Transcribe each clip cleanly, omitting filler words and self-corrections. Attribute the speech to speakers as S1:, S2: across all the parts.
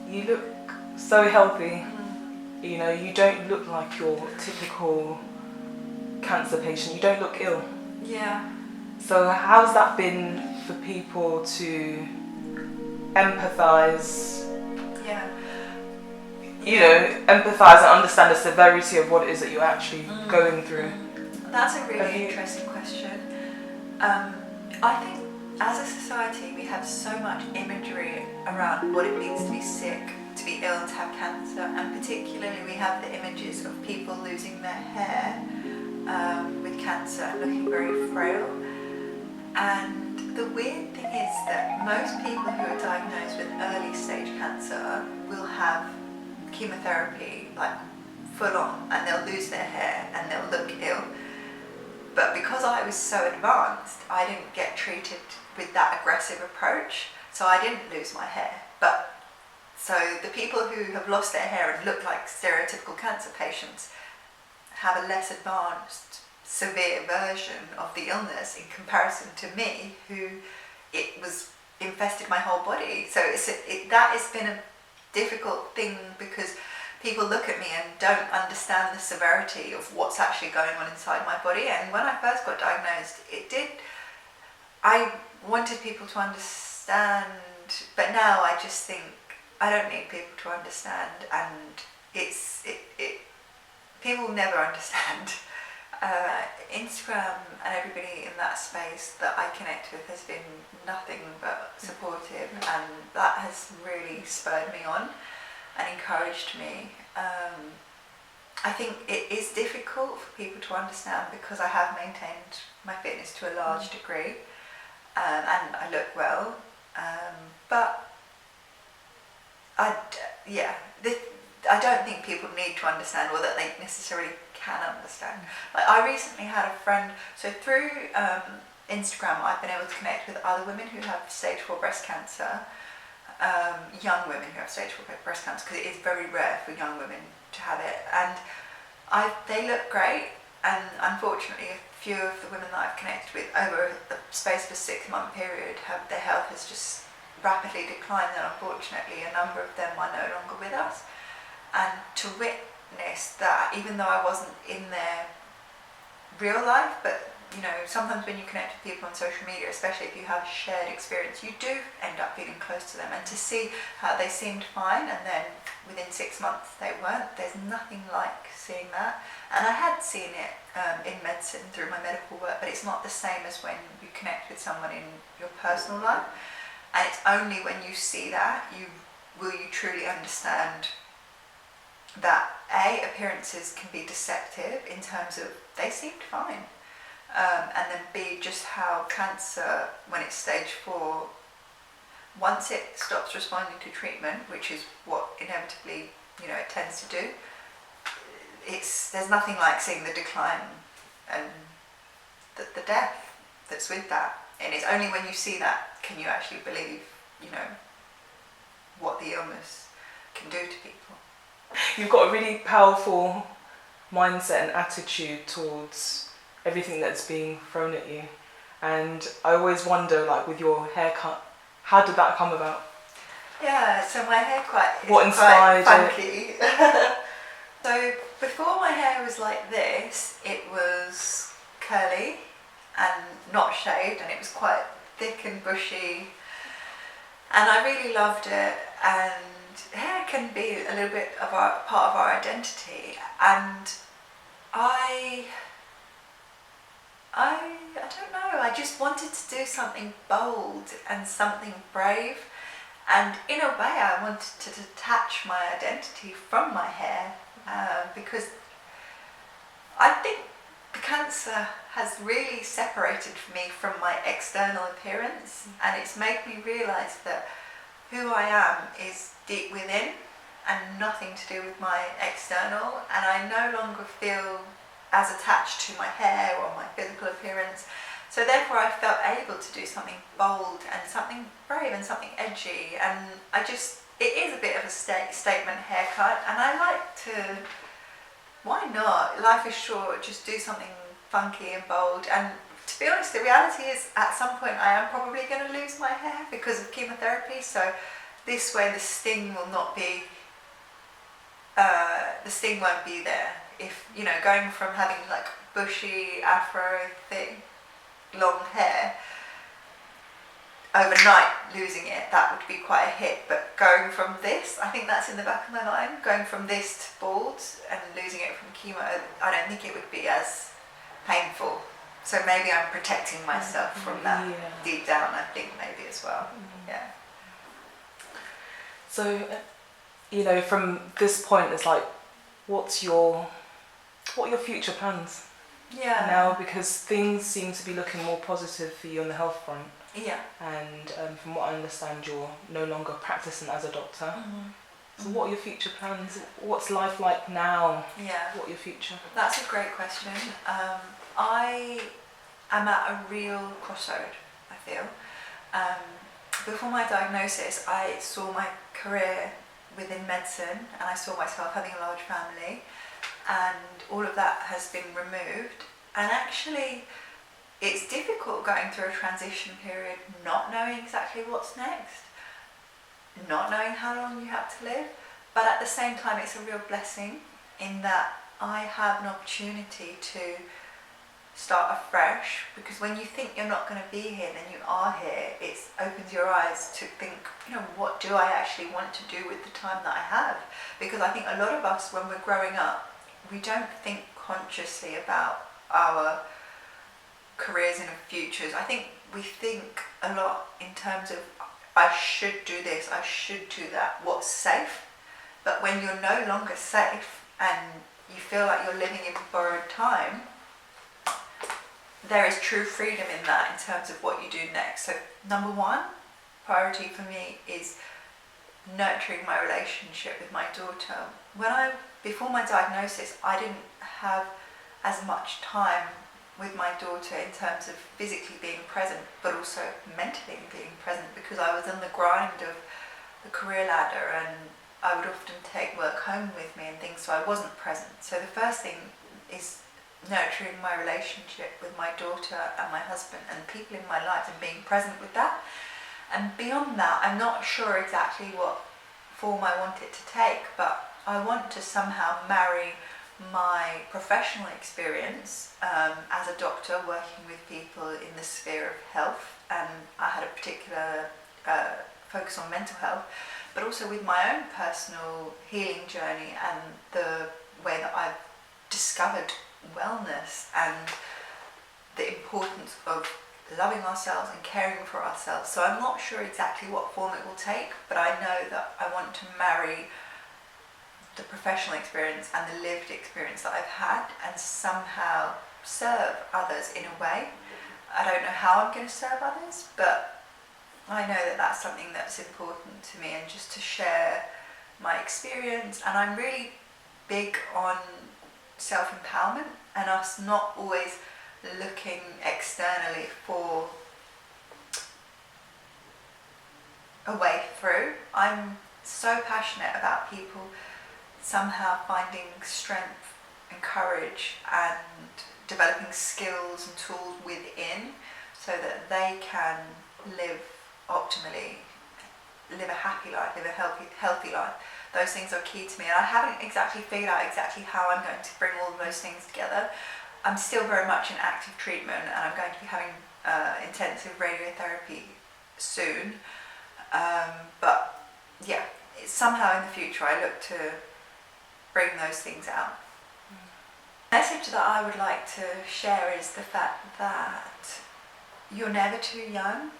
S1: you look so healthy. You know, you don't look like your typical cancer patient. You don't look ill.
S2: Yeah.
S1: So how's that been for people to empathise?
S2: Yeah.
S1: You know, empathise and understand the severity of what it is that you're actually going through.
S2: That's a really interesting question. I think as a society we have so much imagery around what it means to be sick, to be ill, to have cancer, and particularly we have the images of people losing their hair with cancer and looking very frail. And the weird thing is that most people who are diagnosed with early stage cancer will have chemotherapy like full on, and they'll lose their hair and they'll look ill. But because I was so advanced, I didn't get treated with that aggressive approach, so I didn't lose my hair. But so the people who have lost their hair and look like stereotypical cancer patients have a less advanced, severe version of the illness in comparison to me, who it was infested my whole body. So that has been a difficult thing because people look at me and don't understand the severity of what's actually going on inside my body. And when I first got diagnosed, I wanted people to understand, but now I just think I don't need people to understand, and people never understand. Instagram and everybody in that space that I connect with has been nothing but supportive, and that has really spurred me on and encouraged me. I think it is difficult for people to understand because I have maintained my fitness to a large degree, and I look well, but I don't think people need to understand, or that they necessarily can understand. Like, I recently had a friend, so through Instagram I've been able to connect with other women who have stage 4 breast cancer, young women who have stage 4 breast cancer, because it is very rare for young women to have it, and they look great, and unfortunately a few of the women that I've connected with over the space of a 6-month period, their health has just rapidly declined, and unfortunately a number of them are no longer with us. And to witness that, even though I wasn't in their real life, but you know, sometimes when you connect with people on social media, especially if you have a shared experience, you do end up feeling close to them, and to see how they seemed fine and then within 6 months they weren't, there's nothing like seeing that. And I had seen it in medicine through my medical work, but it's not the same as when you connect with someone in your personal life. And it's only when you see that you truly understand that appearances can be deceptive in terms of they seemed fine, and then B, just how cancer, when it's stage 4, once it stops responding to treatment, which is what inevitably it tends to do, there's nothing like seeing the decline and the death that's with that. And it's only when you see that can you actually believe what the illness can do to people.
S1: You've got a really powerful mindset and attitude towards everything that's being thrown at you, and I always wonder, like with your haircut, how did that come about?
S2: Yeah, so my haircut is
S1: what inspired
S2: quite funky. So before my hair was like this, it was curly and not shaved, and it was quite thick and bushy, and I really loved it. And hair can be a little bit of part of our identity, and I don't know, I just wanted to do something bold and something brave, and in a way I wanted to detach my identity from my hair, because I think the cancer has really separated me from my external appearance, and it's made me realise that who I am is deep within and nothing to do with my external, and I no longer feel as attached to my hair or my physical appearance. So therefore I felt able to do something bold and something brave and something edgy, and it is a bit of a statement haircut, and I like to, why not? Life is short, just do something funky and bold. And to be honest, the reality is at some point I am probably going to lose my hair because of chemotherapy, so this way the sting will not be, the sting won't be there. If, you know, going from having like bushy, afro, thick, long hair, overnight losing it, that would be quite a hit. But going from this, I think that's in the back of my mind, going from this to bald and losing it from chemo, I don't think it would be as painful. So maybe I'm protecting myself from that deep down, I think, maybe as well. Yeah.
S1: So, you know, from this point, it's like, what are your future plans now? Because things seem to be looking more positive for you on the health front.
S2: Yeah.
S1: And from what I understand, you're no longer practicing as a doctor. So what are your future plans? What's life like now?
S2: Yeah.
S1: What are your future?
S2: That's a great question. I am at a real crossroad, I feel. Before my diagnosis, I saw my career within medicine and I saw myself having a large family, and all of that has been removed. And actually, it's difficult going through a transition period, not knowing exactly what's next, not knowing how long you have to live, but at the same time it's a real blessing in that I have an opportunity to start afresh, because when you think you're not going to be here, then you are here. It opens your eyes to think, you know, what do I actually want to do with the time that I have? Because I think a lot of us, when we're growing up, we don't think consciously about our careers and futures. I think we think a lot in terms of, I should do this, I should do that, what's safe. But when you're no longer safe and you feel like you're living in borrowed time, there is true freedom in that in terms of what you do next. So number one priority for me is nurturing my relationship with my daughter. Before my diagnosis, I didn't have as much time with my daughter in terms of physically being present, but also mentally being present, because I was on the grind of the career ladder and I would often take work home with me and things, so I wasn't present. So the first thing is nurturing my relationship with my daughter and my husband and people in my life and being present with that. And beyond that, I'm not sure exactly what form I want it to take, but I want to somehow marry my professional experience as a doctor working with people in the sphere of health, and I had a particular focus on mental health, but also with my own personal healing journey and the way that I've discovered wellness and the importance of loving ourselves and caring for ourselves. So I'm not sure exactly what form it will take, but I know that I want to marry the professional experience and the lived experience that I've had and somehow serve others in a way. I don't know how I'm going to serve others, but I know that that's something that's important to me, and just to share my experience. And I'm really big on self-empowerment and us not always looking externally for a way through. I'm so passionate about people somehow finding strength and courage and developing skills and tools within so that they can live optimally, live a happy life, live a healthy life. Those things are key to me, and I haven't exactly figured out exactly how I'm going to bring all of those things together. I'm still very much in active treatment, and I'm going to be having intensive radiotherapy soon. But yeah, somehow in the future I look to bring those things out. The message that I would like to share is the fact that you're never too young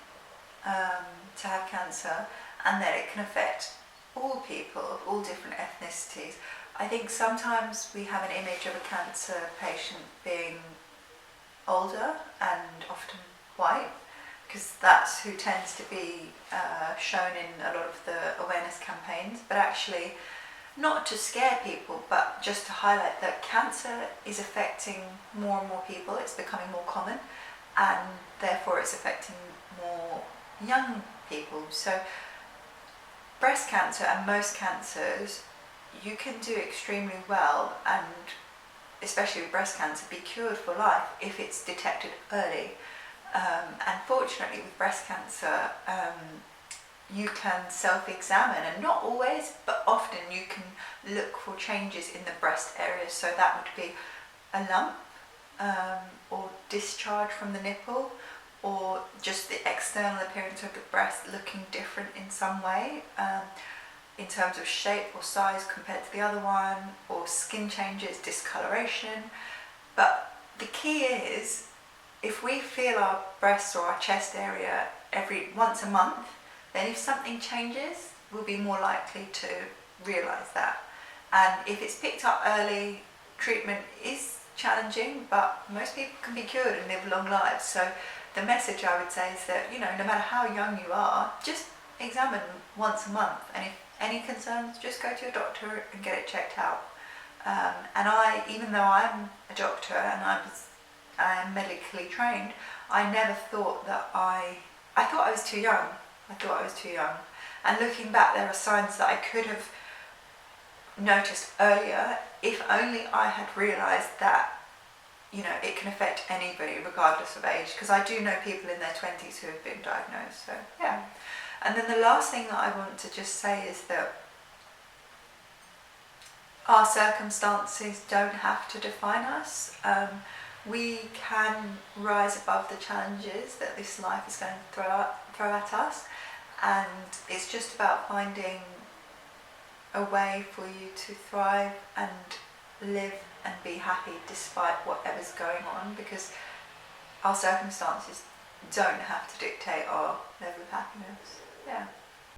S2: to have cancer, and that it can affect all people of all different ethnicities. I think sometimes we have an image of a cancer patient being older and often white, because that's who tends to be shown in a lot of the awareness campaigns, but actually not to scare people, but just to highlight that cancer is affecting more and more people. It's becoming more common, and therefore it's affecting more young people. So breast cancer and most cancers, you can do extremely well, and especially with breast cancer, be cured for life if it's detected early. And fortunately with breast cancer, you can self-examine, and not always, but often you can look for changes in the breast area. So that would be a lump, or discharge from the nipple, or just the external appearance of the breast looking different in some way, in terms of shape or size compared to the other one, or skin changes, discoloration. But the key is, if we feel our breasts or our chest area once a month, then if something changes, we'll be more likely to realise that. And if it's picked up early, treatment is challenging, but most people can be cured and live long lives. So the message I would say is that, no matter how young you are, just examine once a month, and if any concerns, just go to your doctor and get it checked out. And even though I'm a doctor and I am medically trained, I never thought that I thought I was too young. And looking back, there are signs that I could have noticed earlier if only I had realised that, it can affect anybody regardless of age, because I do know people in their 20s who have been diagnosed. So yeah. And then the last thing that I want to just say is that our circumstances don't have to define us. We can rise above the challenges that this life is going to throw at us, and it's just about finding a way for you to thrive and live and be happy despite whatever's going on, because our circumstances don't have to dictate our level of happiness. Yeah.